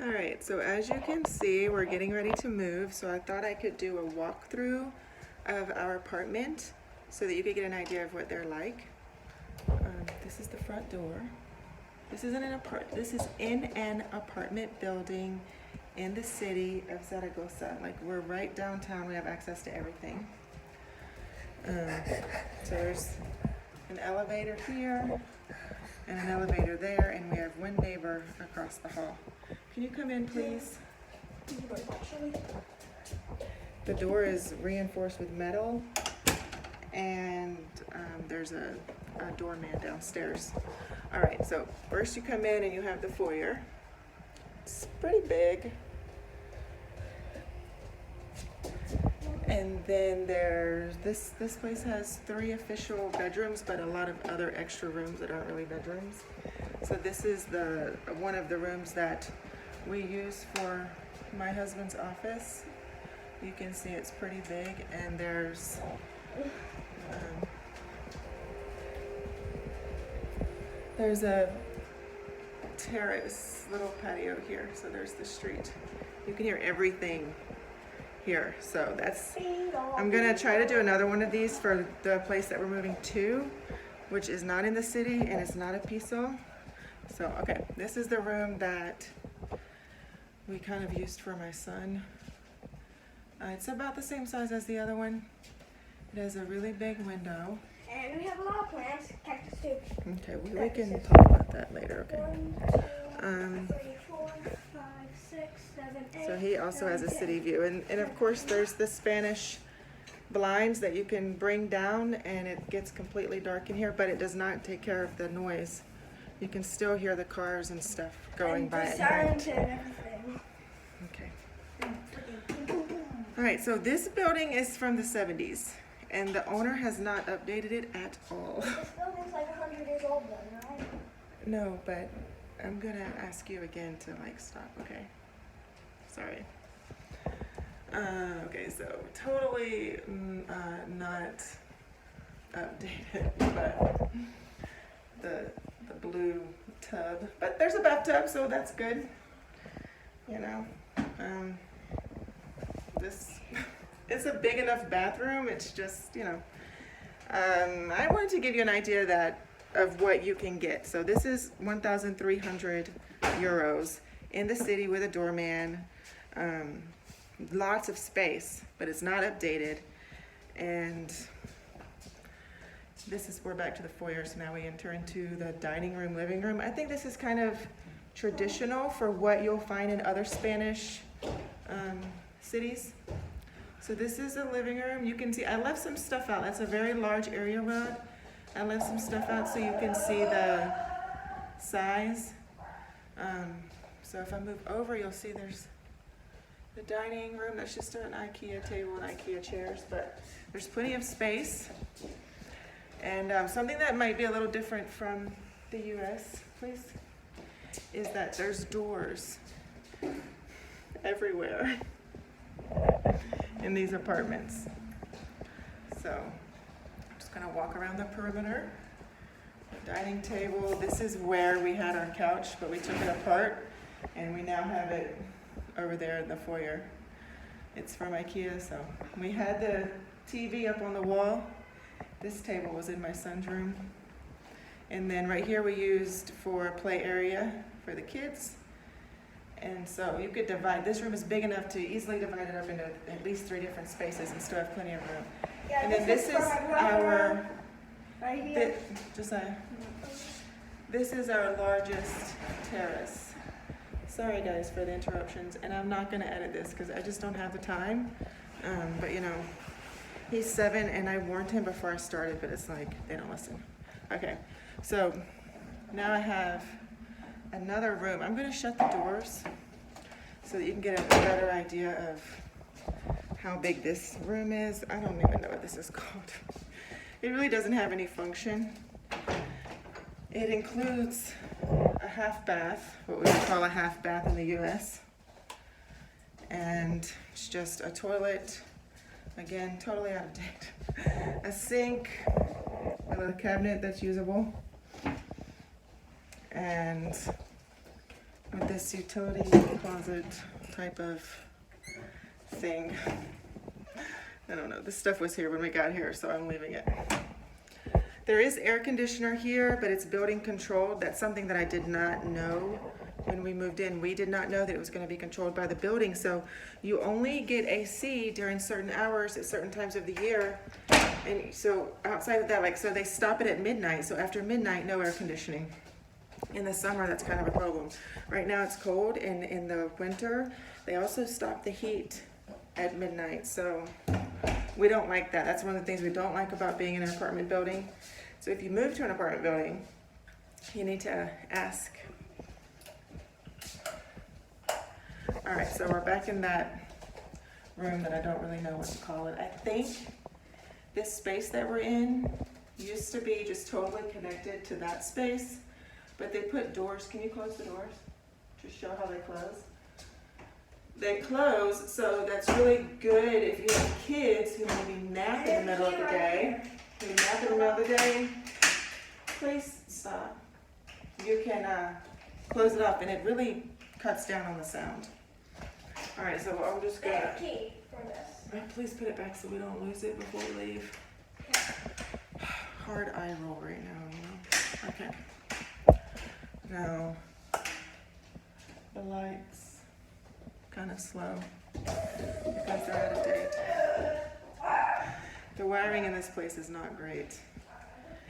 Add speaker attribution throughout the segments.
Speaker 1: All right, so as you can see, we're getting ready to move, so I thought I could do a walkthrough of our apartment so that you could get an idea of what they're like. This is the front door. This is in an apartment building in the city of Zaragoza. Like, we're right downtown, we have access to everything. So there's an elevator here and an elevator there, and we have one neighbor across the hall. Can you come in, please? The door is reinforced with metal, and there's a doorman downstairs. All right, so first you come in and you have the foyer. It's pretty big. And then there's this place has 3 official bedrooms, but a lot of other extra rooms that aren't really bedrooms. So this is one of the rooms that we use for my husband's office. You can see it's pretty big, and there's a terrace, little patio here. So there's the street. You can hear everything here. So I'm gonna try to do another one of these for the place that we're moving to, which is not in the city and it's not a Piso. So, okay, this is the room that we kind of used for my son. It's about the same size as the other one. It has a really big window.
Speaker 2: And we have a lot of plants, cactus too.
Speaker 1: Okay, we can talk about that later, okay?
Speaker 2: 1, 2, 3, 4, 5, 6, 7, 8.
Speaker 1: So he also
Speaker 2: 9,
Speaker 1: has a
Speaker 2: 10.
Speaker 1: city view. And of course, there's the Spanish blinds that you can bring down, and it gets completely dark in here, but it does not take care of the noise. You can still hear the cars and stuff going by at night.
Speaker 2: And everything.
Speaker 1: Okay. All right, so this building is from the 70s, and the owner has not updated it at all.
Speaker 2: This building's like 100 years old then, right?
Speaker 1: No, but I'm gonna ask you again to stop, okay? Sorry. Okay, so totally not updated, but the blue tub, but there's a bathtub, so that's good. You know, this it's a big enough bathroom. It's just, I wanted to give you an idea of what you can get. So this is 1,300 euros in the city with a doorman. Lots of space, but it's not updated. And we're back to the foyer, so now we enter into the dining room, living room. I think this is kind of traditional for what you'll find in other Spanish cities. So this is a living room. You can see, I left some stuff out. That's a very large area rug. I left some stuff out so you can see the size. So if I move over, you'll see there's the dining room. That's just an IKEA table and IKEA chairs, but there's plenty of space. And something that might be a little different from the US, please, is that there's doors everywhere in these apartments. So I'm just gonna walk around the perimeter. The dining table, this is where we had our couch, but we took it apart, and we now have it over there in the foyer. It's from IKEA, so we had the TV up on the wall. This table was in my son's room. And then right here we used for a play area for the kids. And so you could divide, this room is big enough to easily divide it up into at least 3 different spaces and still have plenty of room.
Speaker 2: Yeah,
Speaker 1: And then this is our,
Speaker 2: right here.
Speaker 1: this is our largest terrace. Sorry guys for the interruptions, and I'm not gonna edit this because I just don't have the time. But he's 7, and I warned him before I started, but it's like, they don't listen. Okay, so now I have another room. I'm gonna shut the doors so that you can get a better idea of how big this room is. I don't even know what this is called. It really doesn't have any function. It includes a half bath, what we would call a half bath in the US. And it's just a toilet, again, totally out of date. A sink, a little cabinet that's usable. And with this utility closet type of thing. I don't know, this stuff was here when we got here, so I'm leaving it. There is air conditioner here, but it's building controlled. That's something that I did not know when we moved in. We did not know that it was going to be controlled by the building, so you only get AC during certain hours at certain times of the year. And so outside of that, like, so they stop it at midnight, so after midnight, no air conditioning. In the summer, that's kind of a problem. Right now it's cold, and in the winter, they also stop the heat at midnight, so we don't like that. That's one of the things we don't like about being in an apartment building. So if you move to an apartment building, you need to ask. All right, so we're back in that room that I don't really know what to call it. I think this space that we're in used to be just totally connected to that space, but they put doors. Can you close the doors to show how they close? They close, so that's really good if you have kids who maybe nap in the middle of the day. Who nap in the middle of the day, please stop. You can close it up, and it really cuts down on the sound. All right, so I'm just gonna.
Speaker 2: Key for this.
Speaker 1: Please put it back so we don't lose it before we leave. Hard eye roll right now, you know. Okay. Now, the lights kind of slow because they're out of date. The wiring in this place is not great.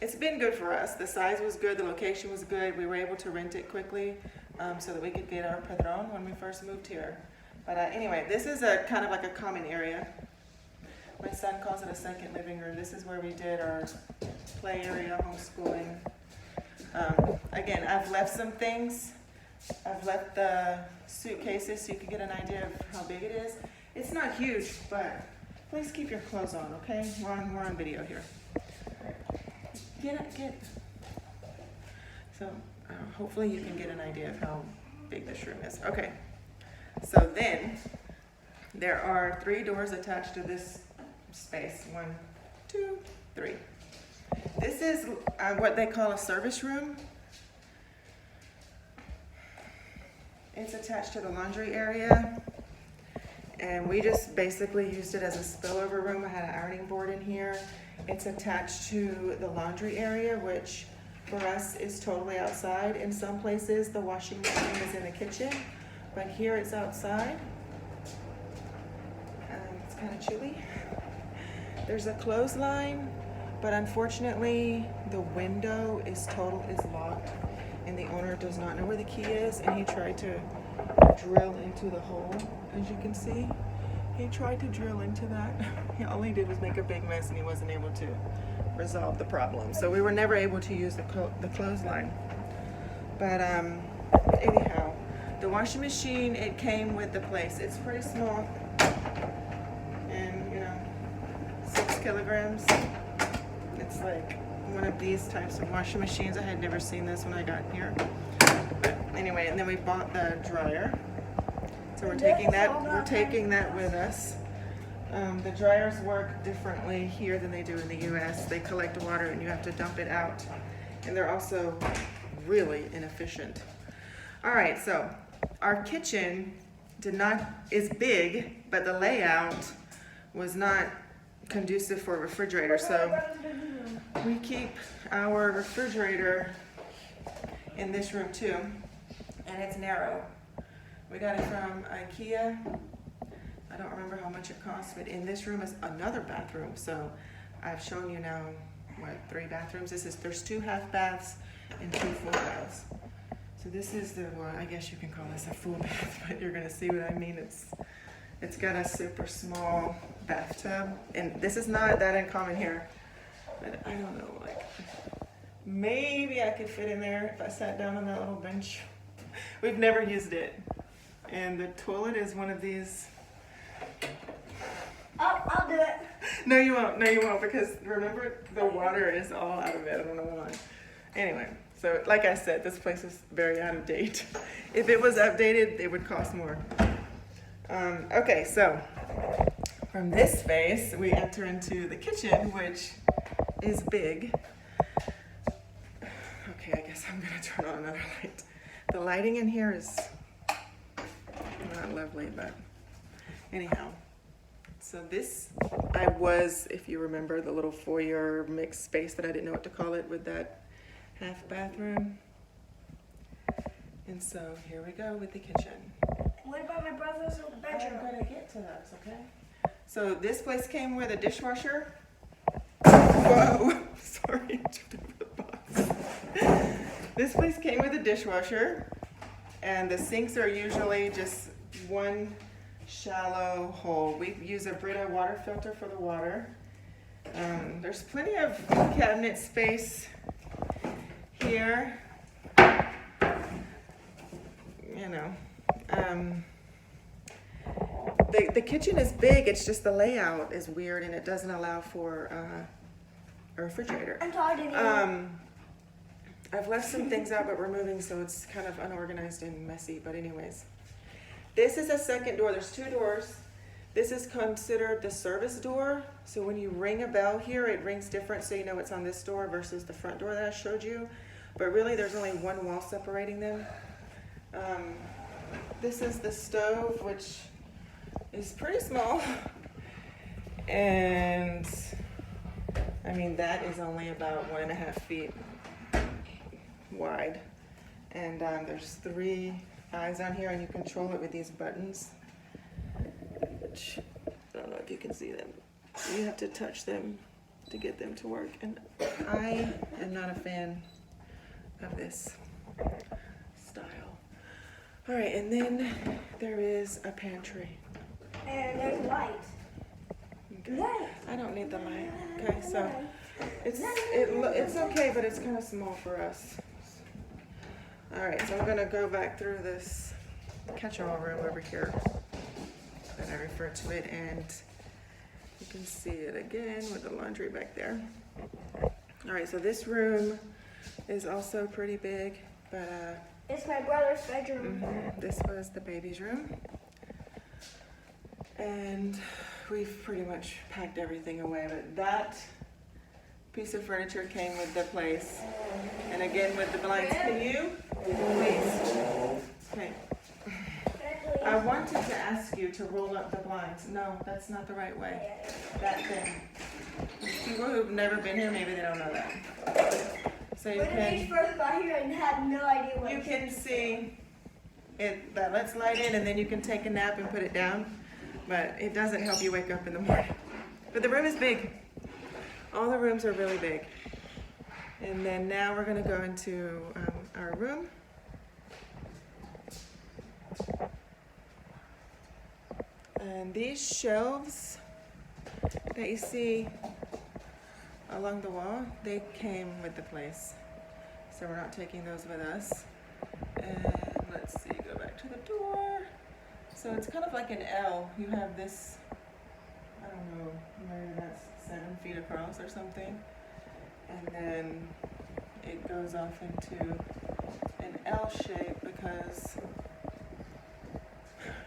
Speaker 1: It's been good for us. The size was good, the location was good. We were able to rent it quickly so that we could get our padrón when we first moved here. But anyway, this is a kind of like a common area. My son calls it a second living room. This is where we did our play area, homeschooling. Again, I've left some things. I've left the suitcases so you can get an idea of how big it is. It's not huge, but please keep your clothes on, okay? We're on video here. Get. So hopefully you can get an idea of how big this room is. Okay. So then there are 3 doors attached to this space. 1, 2, 3. This is what they call a service room. It's attached to the laundry area, and we just basically used it as a spillover room. I had an ironing board in here. It's attached to the laundry area, which for us is totally outside. In some places, the washing machine is in the kitchen, but here it's outside. It's kind of chilly. There's a clothesline, but unfortunately, the window is locked. And the owner does not know where the key is, and he tried to drill into the hole, as you can see. He tried to drill into that. All he did was make a big mess, and he wasn't able to resolve the problem. So we were never able to use the clothesline. But anyhow, the washing machine, it came with the place. It's pretty small, and 6 kilograms. It's like one of these types of washing machines. I had never seen this when I got here. But anyway, and then we bought the dryer. So we're taking that with us. The dryers work differently here than they do in the US. They collect water and you have to dump it out. And they're also really inefficient. All right, so our kitchen is big, but the layout was not conducive for a refrigerator. So we keep our refrigerator in this room too, and it's narrow. We got it from IKEA. I don't remember how much it costs, but in this room is another bathroom. So I've shown you now, 3 bathrooms. There's 2 half baths and 2 full baths. So this is I guess you can call this a full bath, but you're gonna see what I mean. It's got a super small bathtub, and this is not that uncommon here. But I don't know, like, maybe I could fit in there if I sat down on that little bench. We've never used it. And the toilet is one of these.
Speaker 2: I'll do it.
Speaker 1: No, you won't, because remember, the water is all out of it. I don't know why. Anyway, so like I said, this place is very out of date. If it was updated, it would cost more. Okay, so from this space, we enter into the kitchen, which is big. Okay, I guess I'm gonna turn on another light. The lighting in here is not lovely, but anyhow. So this, if you remember, the little foyer mixed space that I didn't know what to call it with that half bathroom. And so here we go with the kitchen.
Speaker 2: What about my brother's bedroom?
Speaker 1: I'm gonna get to those, okay? So this place came with a dishwasher. Whoa, sorry, I tripped over the box. This place came with a dishwasher, and the sinks are usually just one shallow hole. We use a Brita water filter for the water. There's plenty of cabinet space here. You know, the kitchen is big, it's just the layout is weird and it doesn't allow for a refrigerator.
Speaker 2: I'm talking to you.
Speaker 1: I've left some things out, but we're moving, so it's kind of unorganized and messy, but anyways. This is a second door, there's two doors. This is considered the service door, so when you ring a bell here, it rings different, so you know it's on this door versus the front door that I showed you. But really, there's only one wall separating them. This is the stove, which is pretty small. And I mean, that is only about 1.5 feet wide. And there's 3 eyes on here, and you control it with these buttons, which I don't know if you can see them. You have to touch them to get them to work. And I am not a fan of this style. All right, and then there is a pantry.
Speaker 2: And there's light.
Speaker 1: Okay.
Speaker 2: Light.
Speaker 1: I don't need the light. Okay, so it's okay, but it's kind of small for us. All right, so I'm gonna go back through this catch-all room over here that I referred to it, and you can see it again with the laundry back there. All right, so this room is also pretty big, but
Speaker 2: It's my brother's bedroom.
Speaker 1: this was the baby's room. And we've pretty much packed everything away, but that piece of furniture came with the place. And again with the blinds. Can you, please? Okay. I wanted to ask you to roll up the blinds. No, that's not the right way. That thing. People who've never been here, maybe they don't know that. So you can,
Speaker 2: first got here and had no idea what
Speaker 1: you can see it, that lets light in, and then you can take a nap and put it down. But it doesn't help you wake up in the morning. But the room is big. All the rooms are really big. And then now we're gonna go into our room. And these shelves that you see along the wall, they came with the place. So we're not taking those with us. And let's see, go back to the door. So it's kind of like an L. You have this, I don't know, maybe that's 7 feet across or something. And then it goes off into an L shape because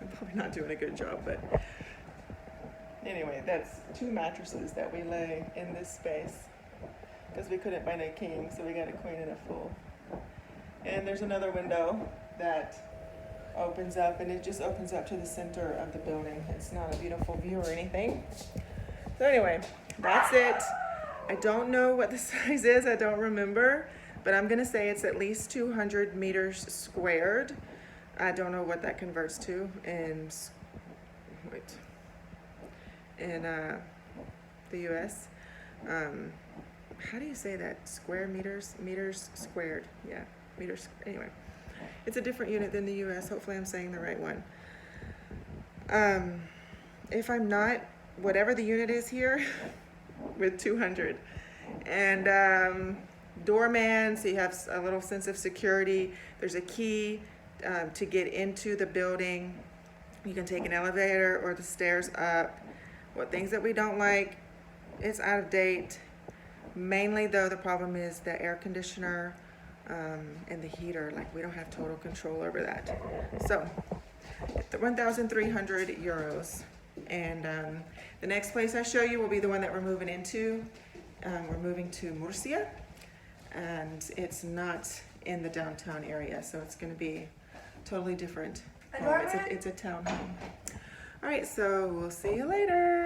Speaker 1: I'm probably not doing a good job, but anyway, that's 2 mattresses that we lay in this space because we couldn't find a king, so we got a queen and a full. And there's another window that opens up, and it just opens up to the center of the building. It's not a beautiful view or anything. So anyway, that's it. I don't know what the size is, I don't remember, but I'm gonna say it's at least 200 meters squared. I don't know what that converts to in the US. How do you say that? Square meters? Meters squared, yeah, meters, anyway. It's a different unit than the US. Hopefully I'm saying the right one. If I'm not, whatever the unit is here, with 200. And doorman, so you have a little sense of security. There's a key to get into the building. You can take an elevator or the stairs up. What things that we don't like, it's out of date. Mainly though, the problem is the air conditioner and the heater. Like, we don't have total control over that. So 1,300 euros. And the next place I show you will be the one that we're moving into. We're moving to Murcia, and it's not in the downtown area, so it's gonna be totally different.
Speaker 2: A
Speaker 1: It's
Speaker 2: doormat?
Speaker 1: it's a townhome. All right, so we'll see you later.